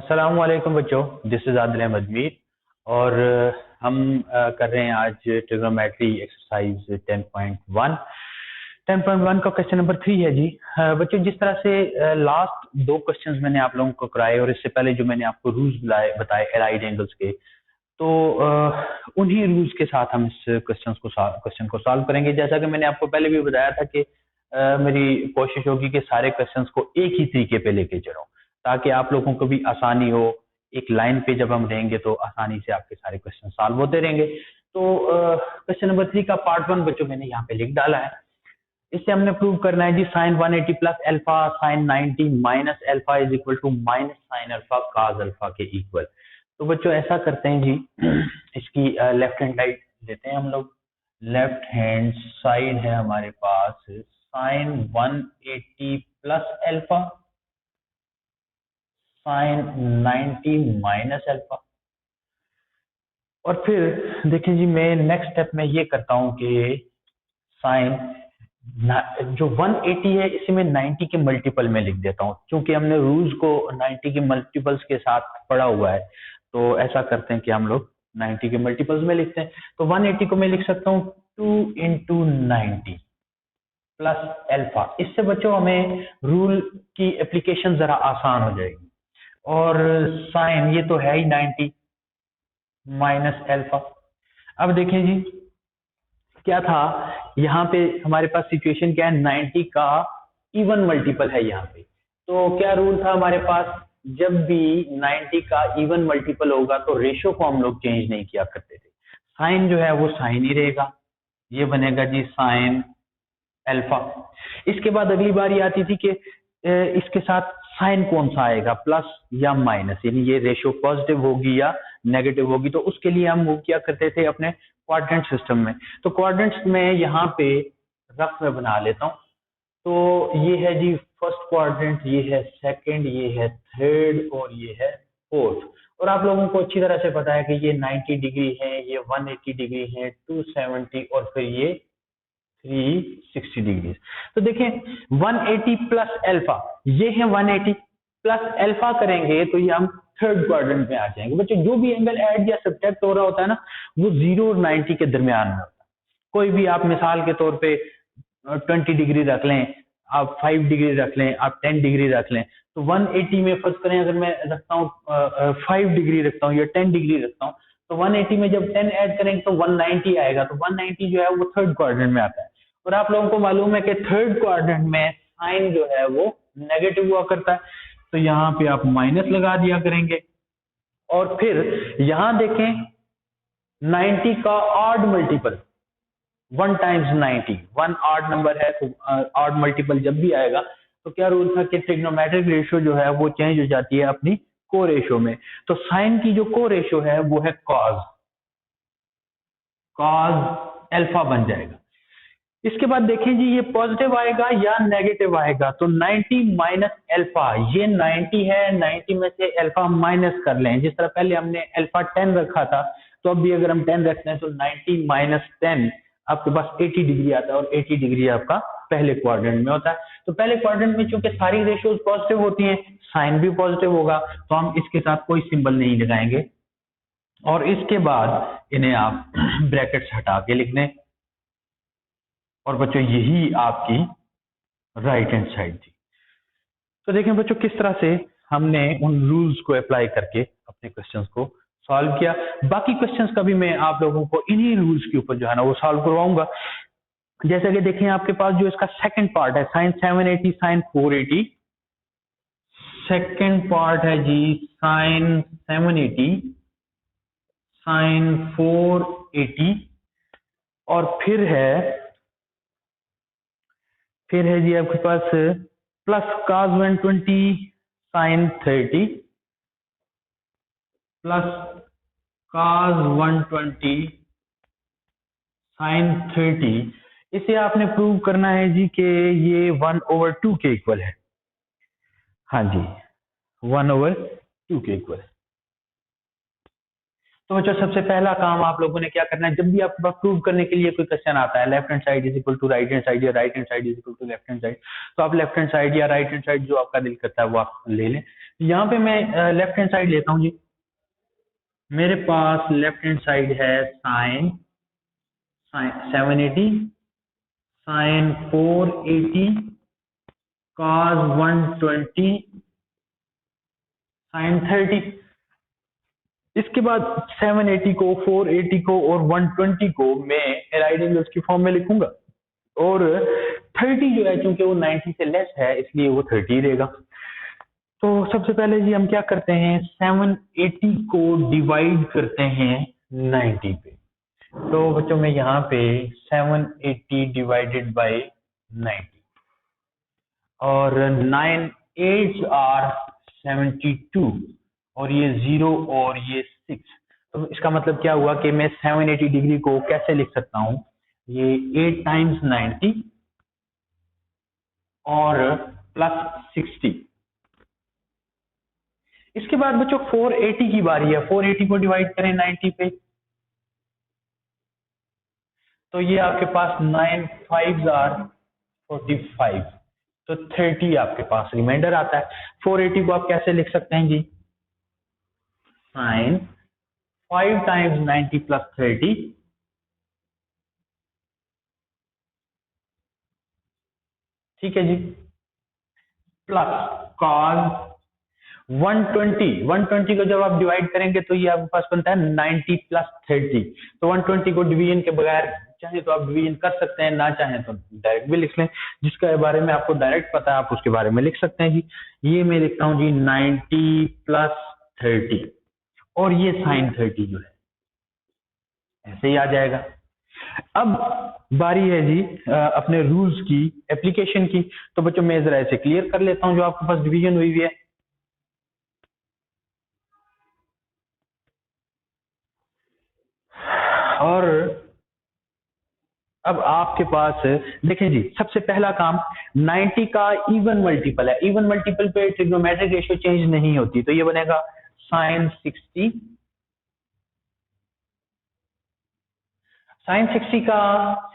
अस्सलाम वालेकुम बच्चों, दिस इज आदिल अहमद मीर और हम कर रहे हैं आज ट्रिग्नोमेट्री एक्सरसाइज 10.1। 10.1 का क्वेश्चन नंबर 3 है जी। बच्चों, जिस तरह से लास्ट दो क्वेश्चंस मैंने आप लोगों को कराए और इससे पहले जो मैंने आपको रूल्स बताए राइट एंगल्स के, तो उन्हीं रूल्स के साथ हम इस क्वेश्चन को सॉल्व करेंगे। जैसा कि मैंने आपको पहले भी बताया था कि मेरी कोशिश होगी कि सारे क्वेश्चंस को एक ही तरीके पे लेके चलूं ताकि आप लोगों को भी आसानी हो। एक लाइन पे जब हम रहेंगे तो आसानी से आपके सारे क्वेश्चन सॉल्व होते रहेंगे। तो क्वेश्चन नंबर 3 का पार्ट 1 बच्चों मैंने यहाँ पे लिख डाला है। इससे हमने प्रूव करना है जी sine 180 plus alpha sine 90 minus alpha is equal to minus sine alpha cos alpha के इक्वल। तो बच्चों ऐसा करते हैं जी, इसकी लेफ्ट हैंड साइड लेते हैं हम लोग। लेफ्ट हैंड साइड है हमारे पास sine 180 plus alpha sine 90 minus alpha. और फिर देखिए जी, मैं नेक्स्ट स्टेप में ये करता हूं कि साइन जो 180 है इसे मैं 90 के मल्टीपल में लिख देता हूं, क्योंकि हमने रूल्स को 90 के मल्टीपल्स के साथ पढ़ा हुआ है। तो ऐसा करते हैं कि हम लोग 90 के मल्टीपल्स में लिखते हैं। तो 180 को मैं लिख सकता हूं 2 इंटू 90 प्लस अल्फा। इससे बच्चों हमें रूल की एप्लीकेशन जरा आसान हो जाएगी। और साइन ये तो है ही 90 माइनस अल्फा। अब देखें जी क्या था, यहाँ पे हमारे पास सिचुएशन क्या है, 90 का इवन मल्टीपल है यहाँ पे। तो क्या रूल था हमारे पास, जब भी 90 का इवन मल्टीपल होगा तो रेशो को हम लोग चेंज नहीं किया करते थे। साइन जो है वो साइन ही रहेगा, ये बनेगा जी साइन अल्फा। इसके बाद अगली बारी आती थी कि इसके साथ साइन कौन सा आएगा, प्लस या माइनस, यानी ये रेशो पॉजिटिव होगी या नेगेटिव होगी। तो उसके लिए हम मूव किया करते थे अपने क्वाड्रेंट सिस्टम में। तो क्वाड्रेंट्स में यहाँ पे रफ में बना लेता हूँ। तो ये है जी फर्स्ट क्वाड्रेंट, ये है सेकंड, ये है थर्ड और ये है फोर्थ। और आप लोगों को अच्छी तरह से पता है कि ये 90 डिग्री है, ये 180 डिग्री है, 270 और फिर ये 360 डिग्री। तो देखें 180 प्लस अल्फा, ये है 180 प्लस अल्फा करेंगे तो ये हम थर्ड क्वाड्रेंट में आ जाएंगे। बच्चों, जो भी एंगल ऐड या सब्ट्रैक्ट हो रहा होता है ना, वो 0 और 90 के दरमियान में होता है। कोई भी आप मिसाल के तौर पे 20 डिग्री रख लें, आप 5 डिग्री रख लें, आप 10 डिग्री रख लें। तो 180 में फर्ज करें अगर मैं रखता हूँ 5 डिग्री रखता हूँ या 10 डिग्री रखता हूँ, तो 180 में जब 10 ऐड करेंगे तो 190 आएगा। तो 190 जो है वो थर्ड क्वाड्रेंट में आता है। और आप लोगों को मालूम है कि थर्ड क्वाड्रेंट में साइन जो है वो नेगेटिव हुआ करता है। तो यहाँ पे आप माइनस लगा दिया करेंगे। और फिर यहां देखें 90 का odd multiple 1 times 90, 1 odd number है, तो ऑड मल्टीपल जब भी आएगा तो क्या रूल था कि ट्रिग्नोमेट्रिक रेशियो जो है वो चेंज हो जाती है अपनी को रेशियो में। तो साइन की जो को रेशियो है वो है कॉस अल्फा बन जाएगा। इसके बाद देखें जी ये पॉजिटिव आएगा या नेगेटिव आएगा। तो 90 माइनस अल्फा, ये 90 है, 90 में से अल्फा माइनस कर लें। जिस तरह पहले हमने अल्फा 10 रखा था, तो अब भी अगर हम 10 रखते हैं तो 90 माइनस 10 आपके पास 80 डिग्री आता है। और 80 डिग्री आपका पहले क्वाड्रेंट में होता है। तो पहले क्वाड्रेंट में चूंकि सारी रेशियोज पॉजिटिव होती हैं, साइन भी पॉजिटिव होगा, तो हम इसके साथ कोई सिंबल नहीं लगाएंगे। और इसके बाद इन्हें आप ब्रैकेट्स हटा के लिख दें। और बच्चों यही आपकी राइट हैंड साइड थी। तो देखें बच्चों किस तरह से हमने उन रूल्स को अप्लाई करके अपने क्वेश्चंस को सॉल्व किया। बाकी क्वेश्चंस का भी मैं आप लोगों को इन्हीं रूल्स के ऊपर जो है ना वो सॉल्व करवाऊंगा। जैसे कि देखें आपके पास जो इसका सेकंड पार्ट है साइन 780 साइन 480, सेकंड पार्ट है जी साइन 780 साइन 480, और फिर है जी आपके पास plus cos 120 sine 30 plus cos 120 sine 30। इसे आपने प्रूव करना है जी कि ये 1/2 के इक्वल है। हाँ जी, 1/2 के इक्वल है। तो बच्चों सबसे पहला काम आप लोगों ने क्या करना है, जब भी आपके पास प्रूव करने के लिए कोई क्वेश्चन आता है left hand side is equal to right hand side या right hand side is equal to left hand side, तो आप लेफ्ट हैंड साइड या राइट हैंड साइड जो आपका दिल करता है वो आप ले लें। यहाँ पे मैं लेफ्ट हैंड साइड लेता हूँ जी। मेरे पास लेफ्ट हैंड साइड है साइन 780, साइन 480, कॉस 120, साइन 30। इसके बाद 780 को, 480 को और 120 को मैं एलाइड एंगल्स की फॉर्म में लिखूंगा, और 30 जो है चूंकि वो 90 से लेस है इसलिए वो 30 रहेगा। तो सबसे पहले जी हम क्या करते हैं, 780 को डिवाइड करते हैं 90 पे। तो बच्चों में यहाँ पे 780 डिवाइडेड बाय 90, और 9 8 आर 72, और ये 0 और ये 6। तो इसका मतलब क्या हुआ कि मैं 780 डिग्री को कैसे लिख सकता हूँ, ये 8 टाइम्स 90 और प्लस 60। इसके बाद बच्चों 480 की बारी है, 480 को डिवाइड करें 90 पे, तो ये आपके पास 9 5 आर 45, तो 30 आपके पास रिमाइंडर आता है। 480 को आप कैसे लिख सकते हैं जी, साइन 5 टाइम्स 90 प्लस 30, ठीक है जी, प्लस कॉस 120 को जब आप डिवाइड करेंगे तो ये आपके पास बनता है 90 प्लस 30। तो 120 को डिवीजन के बगैर चाहे तो आप डिवीजन कर सकते हैं, ना चाहे तो डायरेक्ट भी लिख लें। जिसके बारे में आपको डायरेक्ट पता है आप उसके बारे में लिख सकते हैं जी। ये मैं लिखता हूं जी 90 प्लस 30, और ये साइन 30 जो है ऐसे ही आ जाएगा। अब बारी है जी अपने रूल्स की एप्लीकेशन की। तो बच्चों मैं जरा इसे क्लियर कर लेता हूं जो आपके पास डिवीजन हुई है। और अब आपके पास देखें जी, सबसे पहला काम 90 का इवन मल्टीपल है। इवन मल्टीपल पे ट्रिग्नोमेट्रिक रेशियो चेंज नहीं होती, तो ये बनेगा साइन 60। साइन 60 का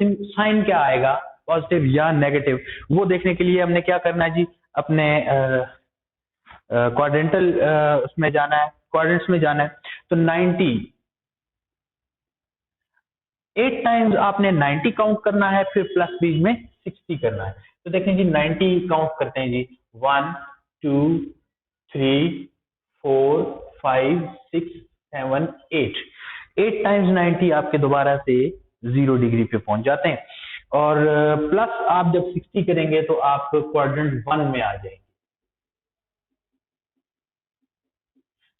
साइन क्या आएगा, पॉजिटिव या नेगेटिव, वो देखने के लिए हमने क्या करना है जी, अपने क्वाड्रेंटल उसमें जाना है, क्वाड्रेंट्स में जाना है। तो 90 8 टाइम्स आपने 90 काउंट करना है, फिर प्लस बीच में 60 करना है। तो देखें जी 90 काउंट करते हैं जी, 1 2 3 4 5 6 7 8। 8 टाइम्स 90 आपके दोबारा से 0 डिग्री पे पहुंच जाते हैं, और प्लस आप जब 60 करेंगे तो आप क्वाड्रेंट 1 में आ जाएंगे।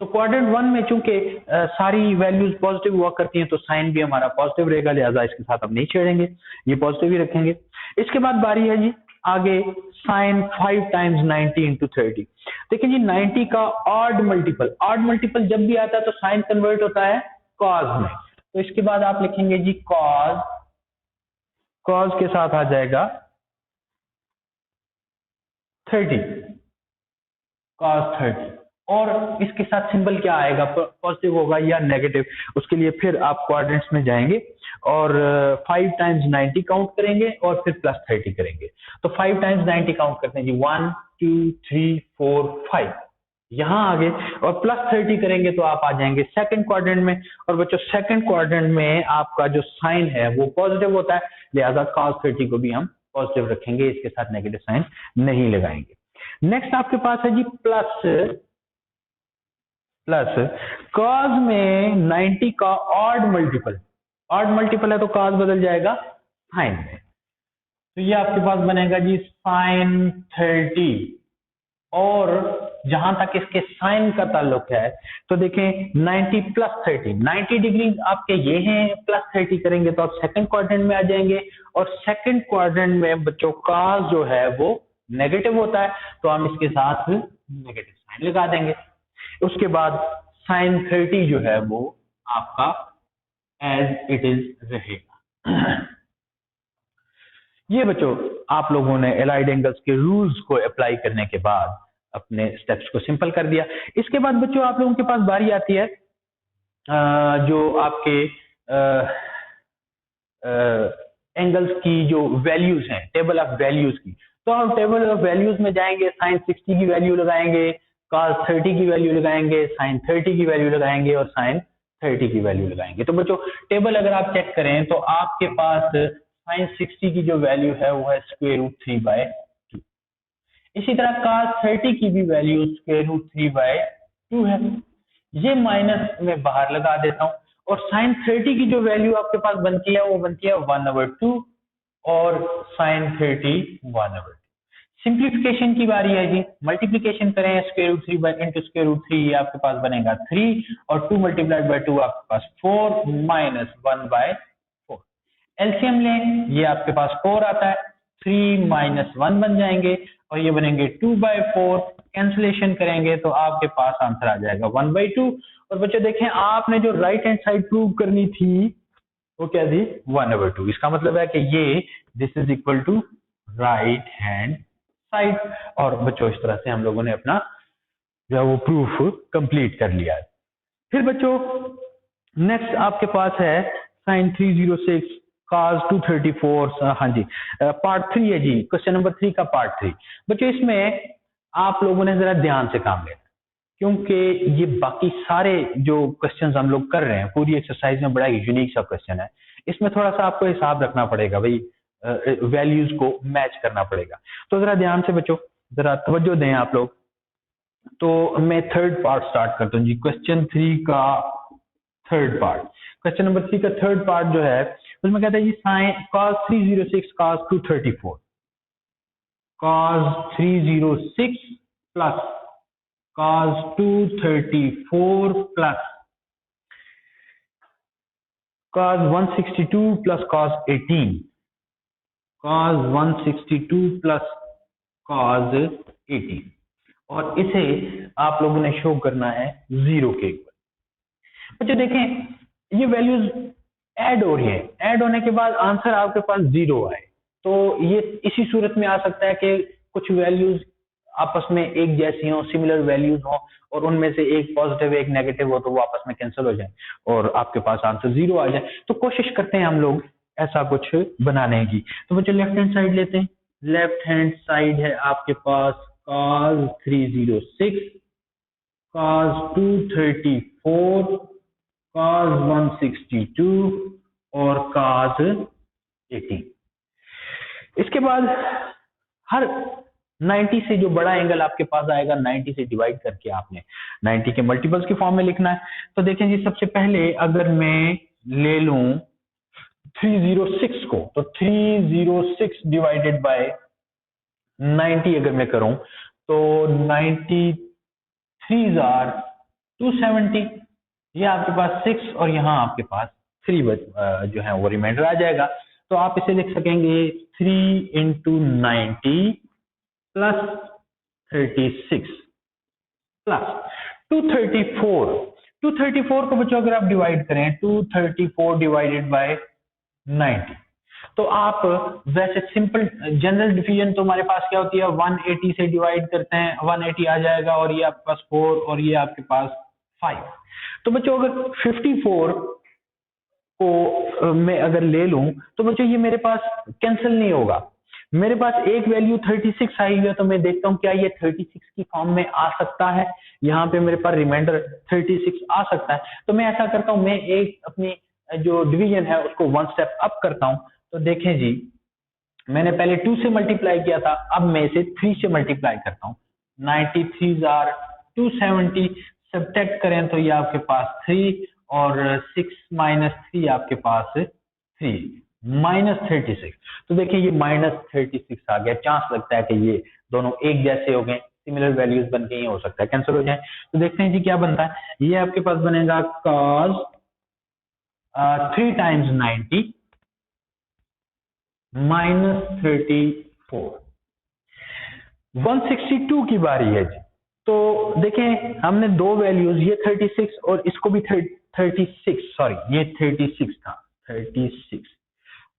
तो क्वाड्रेंट 1 में चूंकि सारी वैल्यूज पॉजिटिव हुआ करती हैं तो साइन भी हमारा पॉजिटिव रहेगा, लिहाजा इसके साथ अब नहीं छेड़ेंगे, ये पॉजिटिव ही रखेंगे। इसके बाद बारी है जी आगे साइन 5 टाइम्स 90 इंटू 30। देखिए जी 90 का ऑड मल्टीपल जब भी आता है तो साइन कन्वर्ट होता है कॉस में। तो इसके बाद आप लिखेंगे जी कॉस के साथ आ जाएगा 30, कॉस 30, और इसके साथ सिंबल क्या आएगा, पॉजिटिव होगा या नेगेटिव, उसके लिए फिर आप क्वाड्रेंट्स में जाएंगे और 5 टाइम्स 90 काउंट करेंगे और फिर प्लस 30 करेंगे। तो 5 टाइम्स 90 काउंट करते हैं जी, 1 2 3 4 5, यहां आगे, और प्लस 30 करेंगे तो आप आ जाएंगे सेकंड क्वाड्रेंट में। और बच्चों सेकंड क्वाड्रेंट में आपका जो साइन है वो पॉजिटिव होता है, लिहाजा cos 30 को भी हम पॉजिटिव रखेंगे, इसके साथ नेगेटिव साइन नहीं लगाएंगे। नेक्स्ट आपके पास है जी प्लस कॉस में 90 का ऑड मल्टीपल है तो कॉस बदल जाएगा साइन में। तो ये आपके पास बनेगा जी साइन 30, और जहां तक इसके साइन का ताल्लुक है तो देखें 90 प्लस 30, 90 डिग्री आपके ये हैं, प्लस 30 करेंगे तो आप सेकंड क्वाड्रेंट में आ जाएंगे, और सेकंड क्वाड्रेंट में बच्चों कॉस जो है वो नेगेटिव होता है, तो हम इसके साथ नेगेटिव साइन लगा देंगे। उसके बाद साइन 30 जो है वो आपका एज इट इज रहेगा। ये बच्चों आप लोगों ने एलाइड एंगल्स के रूल्स को अप्लाई करने के बाद अपने स्टेप्स को सिंपल कर दिया। इसके बाद बच्चों आप लोगों के पास बारी आती है जो आपके एंगल्स की जो वैल्यूज हैं, टेबल ऑफ वैल्यूज की। तो हम टेबल ऑफ वैल्यूज में जाएंगे, साइन 60 की वैल्यू लगाएंगे, cos 30 की वैल्यू लगाएंगे, sin 30 की वैल्यू लगाएंगे और sin 30 की वैल्यू लगाएंगे। तो बच्चों टेबल अगर आप चेक करें तो आपके पास sin 60 की जो वैल्यू है वो है √3/2। इसी तरह cos 30 की भी वैल्यू √3/2 है। ये माइनस में बाहर लगा देता हूं और sin 30 की जो वैल्यू आपके पास बनती है वो बनती है 1/2 और sin 30 1/2। सिंप्लीफिकेशन की बारी है जी, मल्टीप्लीकेशन करें √3 इंटू √3, ये आपके पास बनेगा 3 और 2 मल्टीप्लाइड बाय 2 आपके पास 4 माइनस 1/4। एलसीएम लें, ये आपके पास 4 आता है, 3 माइनस 1 बन जाएंगे और ये बनेंगे 2/4। कैंसिलेशन करेंगे तो आपके पास आंसर आ जाएगा 1/2। और बच्चों देखें आपने जो राइट हैंड साइड प्रूव करनी थी वो क्या थी 1/2। इसका मतलब है कि ये this is equal to right hand side. और बच्चों इस तरह से हम लोगों ने अपना जो है वो प्रूफ कंप्लीट कर लिया है। फिर बच्चों नेक्स्ट आपके पास है sin 306 cos 234। हाँ जी, पार्ट 3 है जी, क्वेश्चन नंबर 3 का पार्ट 3। बच्चों इसमें आप लोगों ने जरा ध्यान से काम लेना, क्योंकि ये बाकी सारे जो क्वेश्चंस हम लोग कर रहे हैं पूरी एक्सरसाइज में बड़ा यूनिक सा क्वेश्चन है। इसमें थोड़ा सा आपको हिसाब रखना पड़ेगा भाई, वैल्यूज को मैच करना पड़ेगा। तो जरा ध्यान से बच्चों जरा तवज्जो दें आप लोग। तो मैं थर्ड पार्ट स्टार्ट करता हूँ जी, क्वेश्चन 3 का थर्ड पार्ट। क्वेश्चन नंबर 3 का थर्ड पार्ट जो है उसमें कहता है जी sin cos 306 cos 234, cos 306 plus cos 234 plus cos 162 plus cos 18, cos 162 plus cos 18, और इसे आप लोगों ने शो करना है 0 के ऊपर। बच्चों देखें ये वैल्यूज ऐड हो रही है, ऐड होने के बाद आंसर आपके पास 0 आए तो ये इसी सूरत में आ सकता है कि कुछ वैल्यूज आपस में एक जैसी हो, सिमिलर वैल्यूज हो और उनमें से एक पॉजिटिव एक नेगेटिव हो तो वो आपस में कैंसिल हो जाए और आपके पास आंसर 0 आ जाए। तो कोशिश करते हैं हम लोग ऐसा कुछ बनाने की। तो बच्चों लेफ्ट हैंड साइड लेते हैं, लेफ्ट हैंड साइड है आपके पास cos 306 cos 234 cos 162 और cos 18। इसके बाद हर 90 से जो बड़ा एंगल आपके पास आएगा 90 से डिवाइड करके आपने 90 के मल्टीपल्स के फॉर्म में लिखना है। तो देखें जी सबसे पहले अगर मैं ले लूं 306 को तो 306 डिवाइडेड बाय 90 अगर मैं करूं तो 93 आर 270, ये आपके पास 6 और यहाँ आपके पास 3 जो है वो रिमाइंडर आ जाएगा। तो आप इसे लिख सकेंगे 3 इंटू 90 प्लस 36 प्लस 234। 234 को बच्चों अगर आप डिवाइड करें 234 डिवाइडेड बाय 90 तो आप वैसे सिंपल जनरल डिवीजन तो हमारे पास क्या होती है 180 से डिवाइड करते हैं 180 आ जाएगा और ये आपके पास 4 और ये आपके पास 5। तो बच्चों अगर 54 को मैं अगर ले लूं तो बच्चों ये मेरे पास कैंसिल नहीं होगा, मेरे पास एक वैल्यू 36 आई है तो मैं देखता हूं क्या ये 36 की फॉर्म में आ सकता है, यहाँ पे मेरे पास रिमाइंडर 36 आ सकता है। तो मैं ऐसा करता हूं, मैं एक अपनी जो डिवीजन है उसको 1 स्टेप अप करता हूं। तो देखें जी मैंने पहले 2 से मल्टीप्लाई किया था, अब मैं इसे 3 से मल्टीप्लाई करता हूं। 93 आर 270 सब्ट्रैक्ट करें तो ये आपके पास 3 और 6 माइनस 3 आपके पास 3 माइनस 36। तो देखिए ये माइनस 36 आ गया, चांस लगता है कि ये दोनों एक जैसे हो गए, सिमिलर वैल्यूज बन गई, हो सकता है कैंसिल हो जाए। तो देखते हैं जी क्या बनता है, ये आपके पास बनेगा cos 3 टाइम्स 90 माइनस 34। 162 की बारी है जी। तो देखें हमने दो वैल्यूज, ये 36 और इसको भी 36, सॉरी ये 36 था, 36,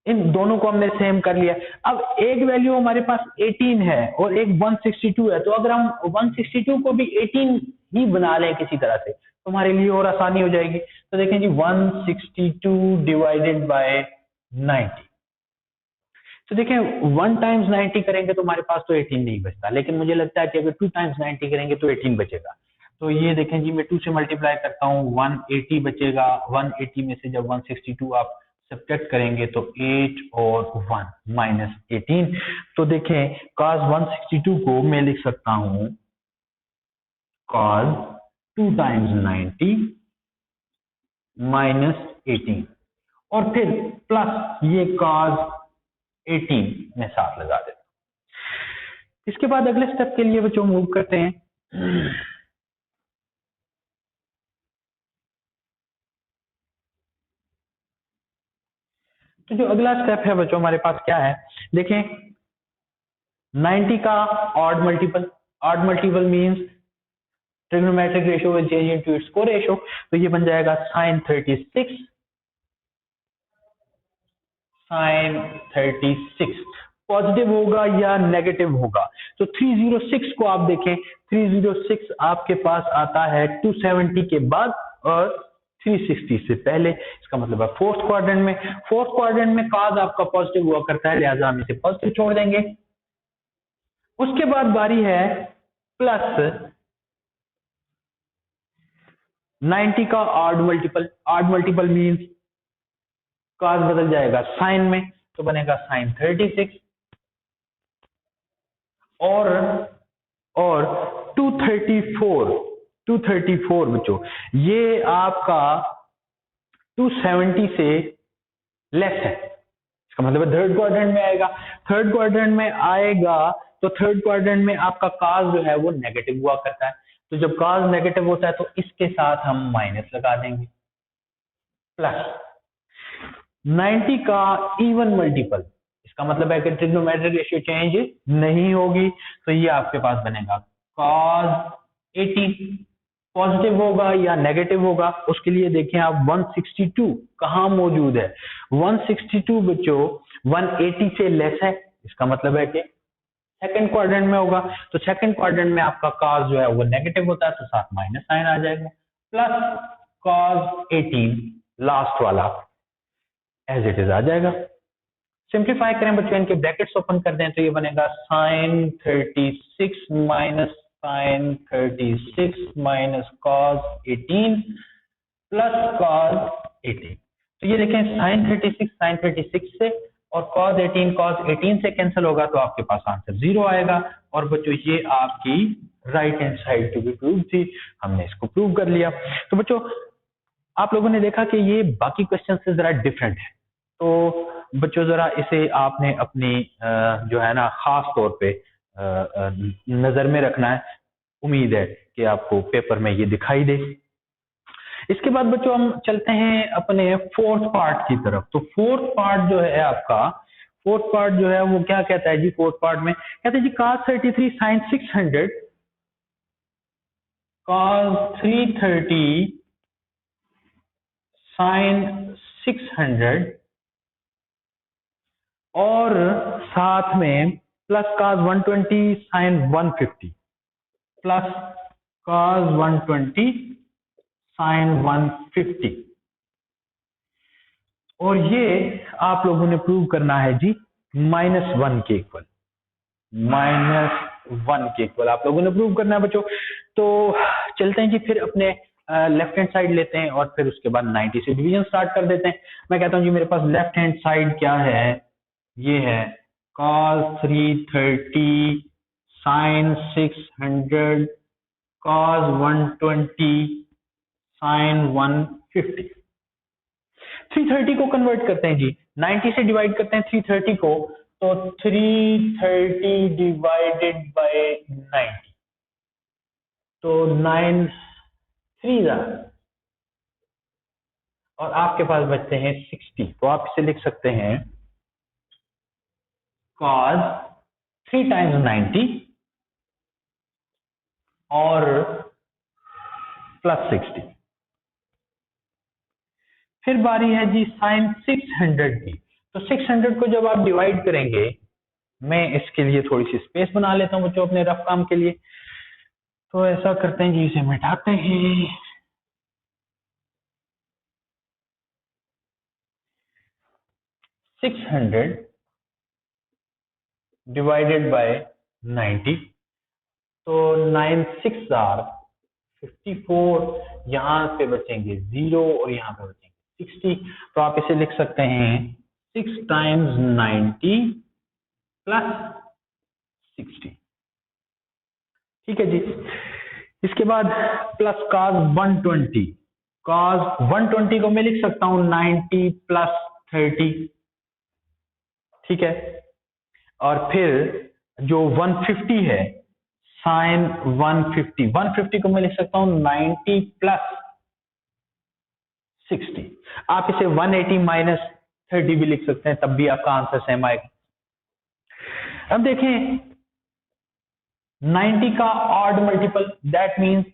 इन दोनों को हमने सेम कर लिया। अब एक वैल्यू हमारे पास 18 है और एक 162 है, तो अगर हम 162 को भी 18 ही बना लें किसी तरह से तो हमारे लिए और आसानी हो जाएगी। तो देखें जी 162 डिवाइडेड बाय 90, तो देखें 1 टाइम्स 90 करेंगे तो हमारे पास तो 18 नहीं बचता, लेकिन मुझे लगता है कि अगर 2 टाइम्स 90 करेंगे तो 18 बचेगा। तो ये देखें जी, मैं 2 से मल्टीप्लाई करता हूँ, 180 बचेगा। 180 में से जब 162 आप सब्ट्रैक्ट करेंगे तो 8 और 1 माइनस 18। तो देखें cos 162 को मैं लिख सकता हूँ cos 2 टाइम्स 90 माइनस 18, और फिर प्लस ये cos 18 में साथ लगा देता हूं। इसके बाद अगले स्टेप के लिए बच्चों मूव करते हैं। तो जो अगला स्टेप है बच्चों हमारे पास क्या है, देखें 90 का odd multiple means trigonometric ratio will change into its coratio. तो ये बन जाएगा sin 36 पॉजिटिव होगा या नेगेटिव होगा। तो 306 को आप देखें, 306 आपके पास आता है 270 के बाद और 360 से पहले। इसका मतलब है फोर्थ क्वाड्रेंट में cos आपका पॉजिटिव हुआ करता है, लिहाजा हम इसे पॉजिटिव छोड़ देंगे। उसके बाद बारी है प्लस 90 का ऑड मल्टीपल मींस cos बदल जाएगा साइन में, तो बनेगा sin 36 और 234 बच्चों, ये आपका 270 से लेस है। इसका मतलब थर्ड क्वाड्रेंट में आएगा। तो थर्ड क्वाड्रेंट में आपका cos जो है वो नेगेटिव हुआ करता है। तो जब cos नेगेटिव होता है तो इसके साथ हम माइनस लगा देंगे, प्लस 90 का इवन मल्टीपल। इसका मतलब है कि ट्रिग्नोमेट्रिक रेशियो चेंज नहीं होगी, तो ये आपके पास बनेगा cos 80। पॉजिटिव होगा या नेगेटिव होगा, उसके लिए देखें आप 162 कहां मौजूद है। 162 बच्चों 180 से लेस है, इसका मतलब है कि सेकंड क्वाड्रेंट में होगा। तो सेकंड क्वाड्रेंट में आपका cos जो है वो नेगेटिव होता है, तो साथ माइनस साइन आ जाएगा, प्लस cos 18 लास्ट वाला एज इट इज आ जाएगा। सिंप्लीफाई करें बच्चों, इनके ब्रैकेट्स ओपन कर दें तो ये बनेगा sin 36 minus sin 36 minus cos 18 plus cos 18। तो ये देखें sin 36 से और cos 18 से कैंसिल होगा, तो आपके पास आंसर 0 आएगा। और बच्चों ये आपकी right hand side to be prove थी, हमने इसको प्रूव कर लिया। तो बच्चों आप लोगों ने देखा कि ये बाकी क्वेश्चन से जरा डिफरेंट है, तो बच्चों जरा इसे आपने अपनी जो है ना खास तौर पे नजर में रखना है। उम्मीद है कि आपको पेपर में ये दिखाई दे। इसके बाद बच्चों हम चलते हैं अपने फोर्थ पार्ट की तरफ। तो फोर्थ पार्ट जो है वो क्या कहता है जी, फोर्थ पार्ट में कहते हैं जी cos 33 sin 600 cos 330 sin 600 और साथ में plus cos 120 sin 150 plus cos 120 sin 150। और ये आप लोगों ने प्रूव करना है जी -1 के इक्वल, -1 के इक्वल आप लोगों ने प्रूव करना है बच्चों। तो चलते हैं जी, फिर अपने लेफ्ट हैंड साइड लेते हैं और फिर उसके बाद 90 से डिवीजन स्टार्ट कर देते हैं। मैं कहता हूं जी मेरे पास लेफ्ट हैंड साइड क्या है, ये है cos 330 sin 600 cos 120 sin 150। 330 को कन्वर्ट करते हैं जी, 90 से डिवाइड करते हैं 330 को, तो 330 डिवाइडेड बाय 90, तो 9 3 और आपके पास बचते हैं 60। तो आप इसे लिख सकते हैं cos 3 टाइम्स 90 और प्लस 60। फिर बारी है जी sin 600 की। तो 600 को जब आप डिवाइड करेंगे, मैं इसके लिए थोड़ी सी स्पेस बना लेता हूं बच्चों अपने रफ काम के लिए। तो ऐसा करते हैं जी, इसे मिटाते हैं। डिवाइडेड बाय 90, तो 9 6 आर 54, यहाँ पे बचेंगे 0 और यहाँ पे बचेंगे 60। तो आप इसे लिख सकते हैं 6 टाइम्स 90 प्लस 60। ठीक है जी। इसके बाद प्लस cos 120, cos 120 को मैं लिख सकता हूं 90 प्लस 30। ठीक है। और फिर जो 150 है साइन 150 को मैं लिख सकता हूं 90 प्लस 60। आप इसे 180 माइनस 30 भी लिख सकते हैं, तब भी आपका आंसर सेम आएगा। अब देखें 90 का ऑड मल्टीपल, दैट मींस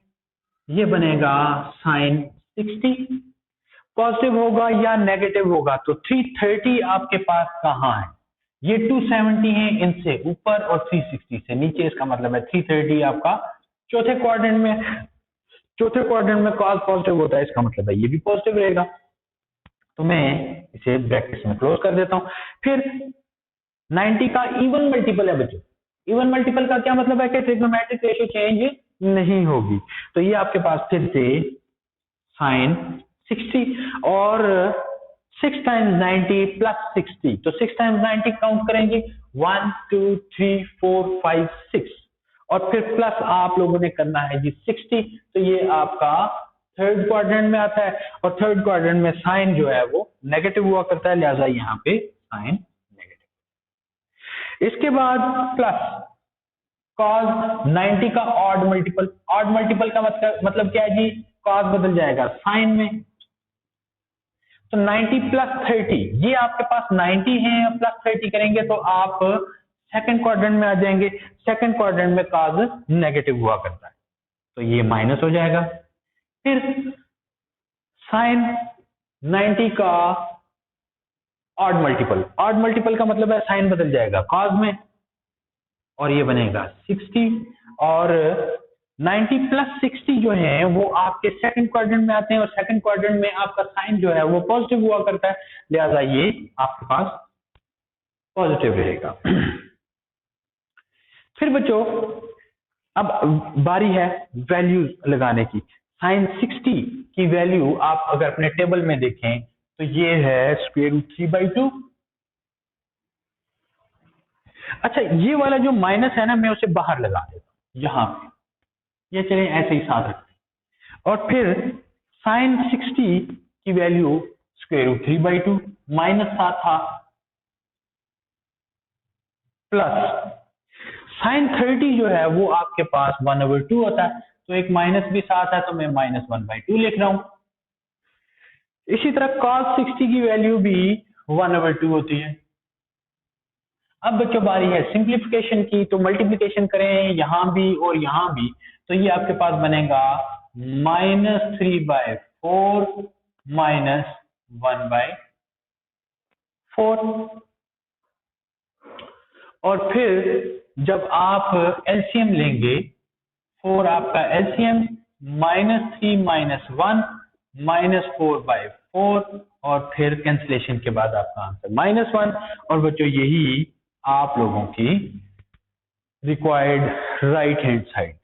ये बनेगा साइन 60। पॉजिटिव होगा या नेगेटिव होगा, तो 330 आपके पास कहां है? ये 270 है इनसे ऊपर और 360 से नीचे, इसका मतलब है 330 आपका चौथे क्वाड्रेंट में। चौथे क्वाड्रेंट में कॉस पॉजिटिव होता है, इसका मतलब है ये भी पॉजिटिव रहेगा। तो मैं इसे ब्रैकेट्स में क्लोज कर देता हूं। फिर 90 का इवन मल्टीपल है बच्चों। इवन मल्टीपल का क्या मतलब है कि ट्रिग्नोमेट्रिक रेशियो चेंज नहीं होगी। तो ये आपके पास फिर से साइन 60 और 6 टाइम्स 90 प्लस 60, तो 6 टाइम्स 90 काउंट करेंगे 1 2 3 4 5 6 और फिर प्लस आप लोगों ने करना है जी 60। तो ये आपका थर्ड क्वाड्रेंट में आता है और थर्ड क्वाड्रेंट में साइन जो है वो नेगेटिव हुआ करता है, लिहाजा यहाँ पे साइन नेगेटिव। इसके बाद प्लस cos 90 का ऑड मल्टीपल। ऑड मल्टीपल का मतलब क्या है जी? cos बदल जाएगा साइन में, तो 90 प्लस 30, ये आपके पास 90 है प्लस 30 करेंगे तो आप सेकंड क्वाड्रेंट में आ जाएंगे। सेकंड क्वाड्रेंट में cos नेगेटिव हुआ करता है, तो ये माइनस हो जाएगा। फिर साइन 90 का ऑड मल्टीपल। ऑड मल्टीपल का मतलब है साइन बदल जाएगा cos में और ये बनेगा 60, और 90 प्लस 60 जो है वो आपके सेकंड क्वाड्रेंट में आते हैं और सेकंड क्वाड्रेंट में आपका साइन जो है वो पॉजिटिव हुआ करता है, लिहाजा ये आपके पास पॉजिटिव रहेगा। फिर बच्चों अब बारी है वैल्यूज लगाने की। साइन 60 की वैल्यू आप अगर अपने टेबल में देखें तो ये है स्क्वायर रूट 3/2। अच्छा, ये वाला जो माइनस है ना, मैं उसे बाहर लगा देता हूं यहां पे, ये चले ऐसे ही साथ रखते हैं। और फिर साइन 60 की वैल्यू स्क्वायर रूट 3/2 माइनस था प्लस साइन 30 जो है वो आपके पास 1/2 होता है, तो एक माइनस भी साथ है तो मैं -1/2 लिख रहा हूं। इसी तरह cos 60 की वैल्यू भी 1/2 होती है। अब बच्चों बारी है सिंप्लीफिकेशन की, तो मल्टीप्लिकेशन करें यहां भी और यहां भी, तो ये आपके पास बनेगा -3/4 -1/4। और फिर जब आप एलसीएम लेंगे, 4 आपका एलसीएम -3 -1 -4/4 और फिर कैंसिलेशन के बाद आपका आंसर -1। और बच्चों यही आप लोगों की रिक्वायर्ड राइट हैंड साइड।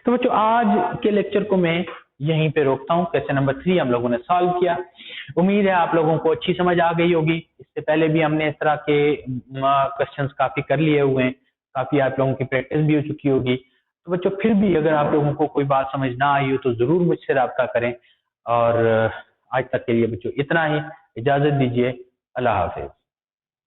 तो बच्चों आज के लेक्चर को मैं यहीं पे रोकता हूं। क्वेश्चन नंबर 3 हम लोगों ने सॉल्व किया। उम्मीद है आप लोगों को अच्छी समझ आ गई होगी। इससे पहले भी हमने इस तरह के क्वेश्चंस काफी कर लिए हुए हैं, काफी आप लोगों की प्रैक्टिस भी हो चुकी होगी। तो बच्चों फिर भी अगर आप लोगों को कोई बात समझ ना आई हो तो जरूर मुझसे राब्ता करें। और आज तक के लिए बच्चों इतना ही, इजाजत दीजिए, अल्लाह हाफिज।